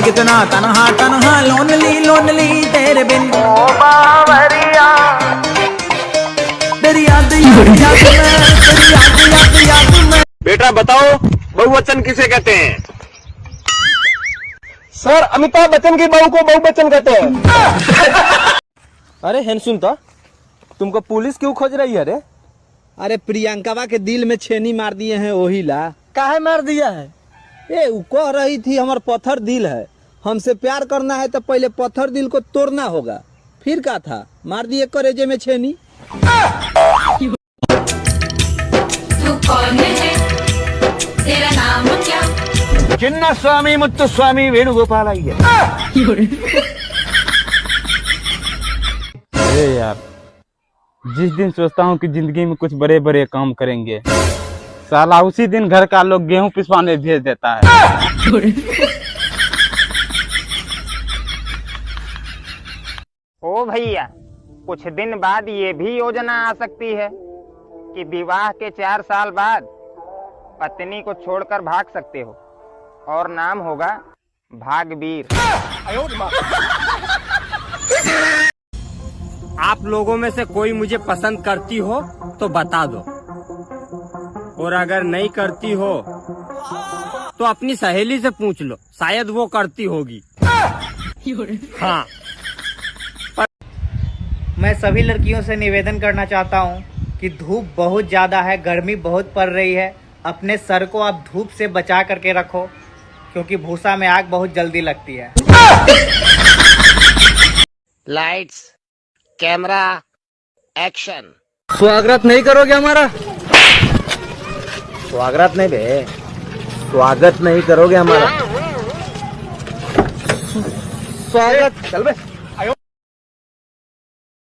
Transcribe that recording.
कितना तन्हा तन्हा लोनली लोनली तेरे बिन ओ बावरिया तेरी याद याद याद में तेरी याद याद याद में। बेटा बताओ बहुवचन किसे कहते हैं? सर अमिताभ बच्चन की बहू को बहुवचन कहते हैं। अरे हेन सुनता, तुमको पुलिस क्यों खोज रही है रे? अरे प्रियंकावा के दिल में छेनी मार दिए हैं वही ला। काहे मार दिया है? ए वो कह रही थी हमार पत्थर दिल है, हमसे प्यार करना है तो पहले पत्थर दिल को तोड़ना होगा। फिर क्या था, मार दिए करेजे में छेनी। तू कौन है, तेरा नाम क्या? चिन्ना स्वामी मुत्तु स्वामी वेणुगोपाल आई है। अरे यार, जिस दिन सोचता हूँ कि जिंदगी में कुछ बड़े बड़े काम करेंगे, साला उसी दिन घर का लोग गेहूं पिसवाने भेज देता है। ओ भैया, कुछ दिन बाद ये भी योजना आ सकती है कि विवाह के 4 साल बाद पत्नी को छोड़कर भाग सकते हो और नाम होगा भागवीर। आप लोगों में से कोई मुझे पसंद करती हो तो बता दो, और अगर नहीं करती हो तो अपनी सहेली से पूछ लो, शायद वो करती होगी। हाँ। मैं सभी लड़कियों से निवेदन करना चाहता हूँ कि धूप बहुत ज़्यादा है, गर्मी बहुत पड़ रही है, अपने सर को आप धूप से बचा करके रखो, क्योंकि भूसा में आग बहुत जल्दी लगती है। Lights, camera, action. स्वागत नहीं करोगे हमारा? स्वागत नहीं बे, स्वागत नहीं करोगे हमारा। स्वागत चल बे।